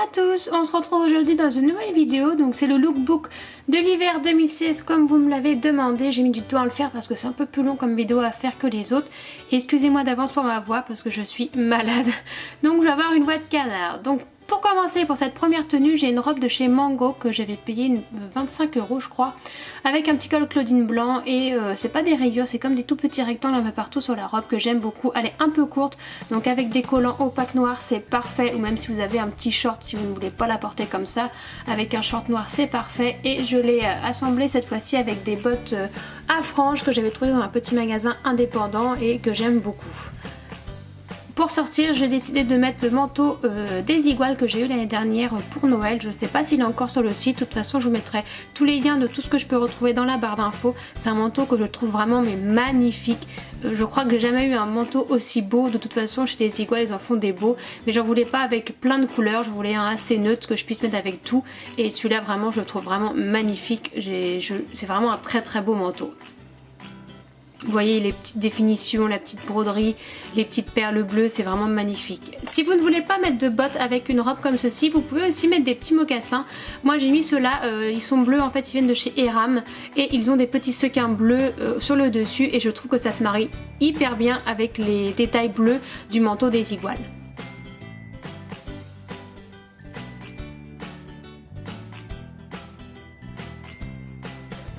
à tous, on se retrouve aujourd'hui dans une nouvelle vidéo. Donc c'est le lookbook de l'hiver 2016 comme vous me l'avez demandé. J'ai mis du temps à le faire parce que c'est un peu plus long comme vidéo à faire que les autres. Et excusez-moi d'avance pour ma voix parce que je suis malade. Donc je vais avoir une voix de canard. Donc pour commencer, pour cette première tenue, j'ai une robe de chez Mango que j'avais payé 25 € je crois, avec un petit col Claudine blanc et c'est pas des rayures, c'est comme des tout petits rectangles un peu partout sur la robe que j'aime beaucoup. Elle est un peu courte, donc avec des collants opaques noirs c'est parfait, ou même si vous avez un petit short, si vous ne voulez pas la porter comme ça, avec un short noir c'est parfait. Et je l'ai assemblée cette fois-ci avec des bottes à franges que j'avais trouvées dans un petit magasin indépendant et que j'aime beaucoup. Pour sortir, j'ai décidé de mettre le manteau des Iguales que j'ai eu l'année dernière pour Noël. Je ne sais pas s'il est encore sur le site. De toute façon, je vous mettrai tous les liens de tout ce que je peux retrouver dans la barre d'infos. C'est un manteau que je trouve vraiment magnifique. Je crois que j'ai jamais eu un manteau aussi beau. De toute façon, chez les Iguales, ils en font des beaux. Mais j'en voulais pas avec plein de couleurs. Je voulais un assez neutre que je puisse mettre avec tout. Et celui-là, vraiment, je le trouve vraiment magnifique. C'est vraiment un très beau manteau. Vous voyez les petites définitions, la petite broderie, les petites perles bleues, c'est vraiment magnifique. Si vous ne voulez pas mettre de bottes avec une robe comme ceci, vous pouvez aussi mettre des petits mocassins. Moi j'ai mis ceux-là, ils sont bleus en fait, ils viennent de chez Eram et ils ont des petits sequins bleus sur le dessus et je trouve que ça se marie hyper bien avec les détails bleus du manteau des Iguales.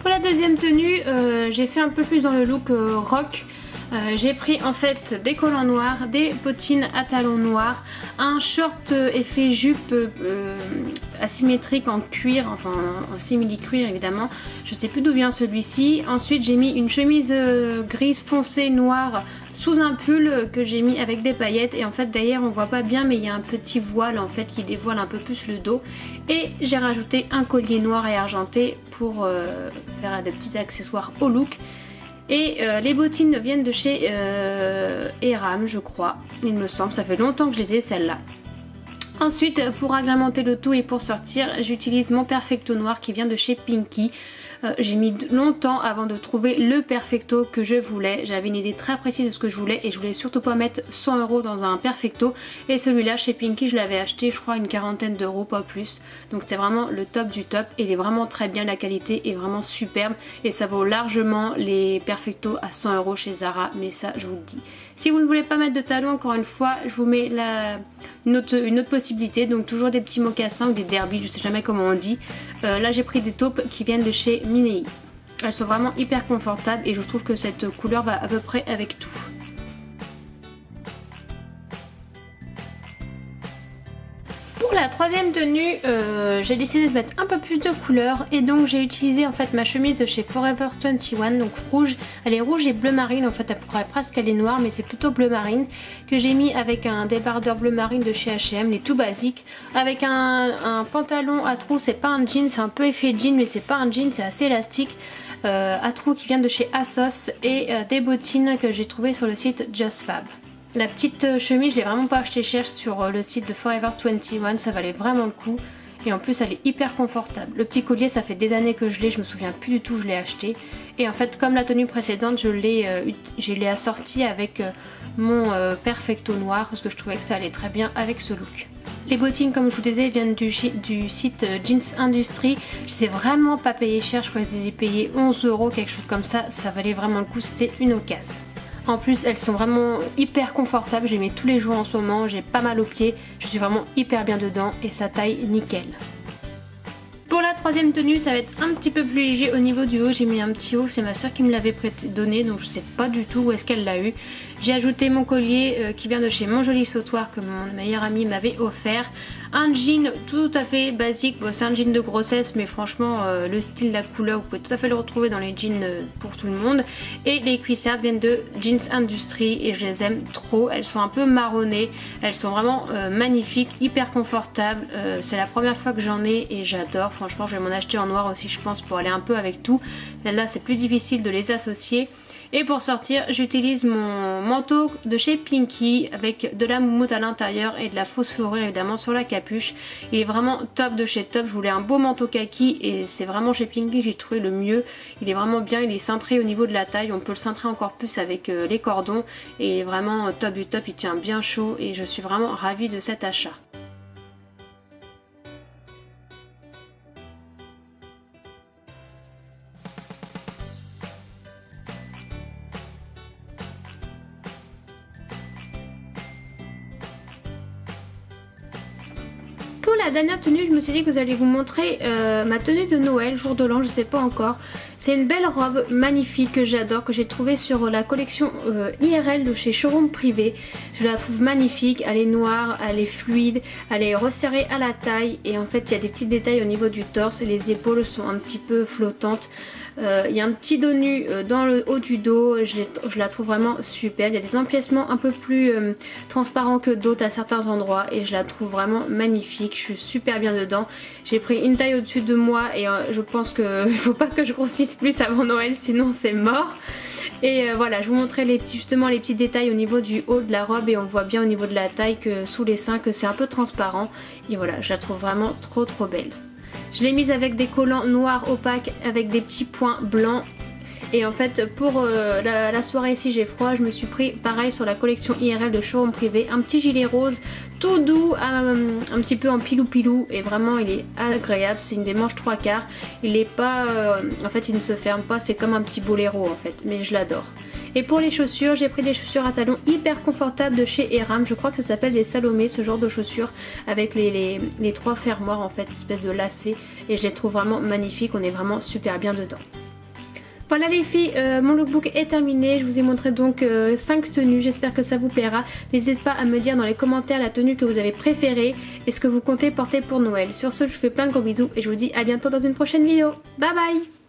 Pour la deuxième tenue, j'ai fait un peu plus dans le look rock. J'ai pris en fait des collants noirs, des bottines à talons noirs, un short effet jupe asymétrique en cuir, enfin en simili-cuir évidemment. Je sais plus d'où vient celui-ci. Ensuite j'ai mis une chemise grise foncée noire sous un pull que j'ai mis avec des paillettes. Et en fait derrière on voit pas bien mais il y a un petit voile en fait qui dévoile un peu plus le dos. Et j'ai rajouté un collier noir et argenté pour faire des petits accessoires au look. Et les bottines viennent de chez Eram je crois, il me semble, ça fait longtemps que je les ai celles-là. Ensuite pour agrémenter le tout et pour sortir, j'utilise mon Perfecto noir qui vient de chez Pinky. J'ai mis longtemps avant de trouver le Perfecto que je voulais. J'avais une idée très précise de ce que je voulais et je voulais surtout pas mettre 100 € dans un Perfecto. Et celui-là chez Pinky je l'avais acheté je crois une quarantaine d'euros, pas plus. Donc c'était vraiment le top du top et il est vraiment très bien, la qualité est vraiment superbe. Et ça vaut largement les Perfecto à 100 € chez Zara, mais ça je vous le dis. Si vous ne voulez pas mettre de talons, encore une fois, je vous mets une autre possibilité. Donc toujours des petits mocassins ou des derbies, je sais jamais comment on dit. Là j'ai pris des taupes qui viennent de chez Minei. Elles sont vraiment hyper confortables et je trouve que cette couleur va à peu près avec tout. Pour la troisième tenue, j'ai décidé de mettre un peu plus de couleurs et donc j'ai utilisé en fait ma chemise de chez Forever 21, donc rouge. Elle est rouge et bleu marine, en fait elle pourrait presque elle est noire mais c'est plutôt bleu marine, que j'ai mis avec un débardeur bleu marine de chez H&M, les tout basiques, avec un pantalon à trous. C'est pas un jean, c'est un peu effet jean mais c'est pas un jean, c'est assez élastique, à trous qui vient de chez Asos, et des bottines que j'ai trouvées sur le site Just Fab. La petite chemise je l'ai vraiment pas acheté cher sur le site de Forever 21, ça valait vraiment le coup et en plus elle est hyper confortable. Le petit collier ça fait des années que je l'ai, je me souviens plus du tout, je l'ai acheté et en fait comme la tenue précédente je l'ai assorti avec mon Perfecto noir parce que je trouvais que ça allait très bien avec ce look. Les bottines comme je vous disais viennent du site Jeans Industry. Je sais vraiment pas payer cher, je crois que je les ai payés 11 €, quelque chose comme ça, ça valait vraiment le coup, c'était une occasion. En plus elles sont vraiment hyper confortables, je les mets tous les jours en ce moment, j'ai pas mal aux pieds, je suis vraiment hyper bien dedans et ça taille nickel. Pour la troisième tenue ça va être un petit peu plus léger au niveau du haut, j'ai mis un petit haut, c'est ma soeur qui me l'avait donné donc je sais pas du tout où est-ce qu'elle l'a eu. J'ai ajouté mon collier qui vient de chez Mon Joli Sautoir que mon meilleur ami m'avait offert. Un jean tout à fait basique, bon, c'est un jean de grossesse mais franchement le style, la couleur, vous pouvez tout à fait le retrouver dans les jeans pour tout le monde. Et les cuissardes viennent de Jeans Industry et je les aime trop, elles sont un peu marronnées, elles sont vraiment magnifiques, hyper confortables. C'est la première fois que j'en ai et j'adore, franchement je vais m'en acheter en noir aussi je pense pour aller un peu avec tout. Là c'est plus difficile de les associer. Et pour sortir, j'utilise mon manteau de chez Pinky avec de la moumoute à l'intérieur et de la fausse fourrure évidemment sur la capuche. Il est vraiment top de chez top. Je voulais un beau manteau kaki et c'est vraiment chez Pinky que j'ai trouvé le mieux. Il est vraiment bien, il est cintré au niveau de la taille. On peut le cintrer encore plus avec les cordons et il est vraiment top du top. Il tient bien chaud et je suis vraiment ravie de cet achat. la dernière tenue, je me suis dit que vous allez vous montrer ma tenue de Noël, jour de l'an, je sais pas encore. C'est une belle robe magnifique que j'adore, que j'ai trouvée sur la collection IRL de chez Showroom Privé. Je la trouve magnifique, elle est noire, elle est fluide, elle est resserrée à la taille et en fait il y a des petits détails au niveau du torse et les épaules sont un petit peu flottantes. Il y a un petit dos nu dans le haut du dos, je la trouve vraiment superbe. Il y a des empiècements un peu plus transparents que d'autres à certains endroits et je la trouve vraiment magnifique. Je suis super bien dedans. J'ai pris une taille au-dessus de moi et je pense qu'il ne faut pas que je grossisse plus avant Noël, sinon c'est mort. Et voilà, je vous montrais justement les petits détails au niveau du haut de la robe et on voit bien au niveau de la taille que sous les seins que c'est un peu transparent. Et voilà, je la trouve vraiment trop belle. Je l'ai mise avec des collants noirs opaques avec des petits points blancs. Et en fait pour la soirée si j'ai froid, je me suis pris pareil sur la collection IRL de Showroom Privé, un petit gilet rose tout doux, un petit peu en pilou et vraiment il est agréable. C'est une des manches 3/4. Il est pas, en fait il ne se ferme pas, c'est comme un petit boléro en fait, mais je l'adore. Et pour les chaussures, j'ai pris des chaussures à talons hyper confortables de chez Eram. Je crois que ça s'appelle des Salomé, ce genre de chaussures avec les 3 fermoirs en fait, espèce de lacets. Et je les trouve vraiment magnifiques, on est vraiment super bien dedans. Voilà les filles, mon lookbook est terminé. Je vous ai montré donc 5 tenues, j'espère que ça vous plaira. N'hésitez pas à me dire dans les commentaires la tenue que vous avez préférée et ce que vous comptez porter pour Noël. Sur ce, je vous fais plein de gros bisous et je vous dis à bientôt dans une prochaine vidéo. Bye bye!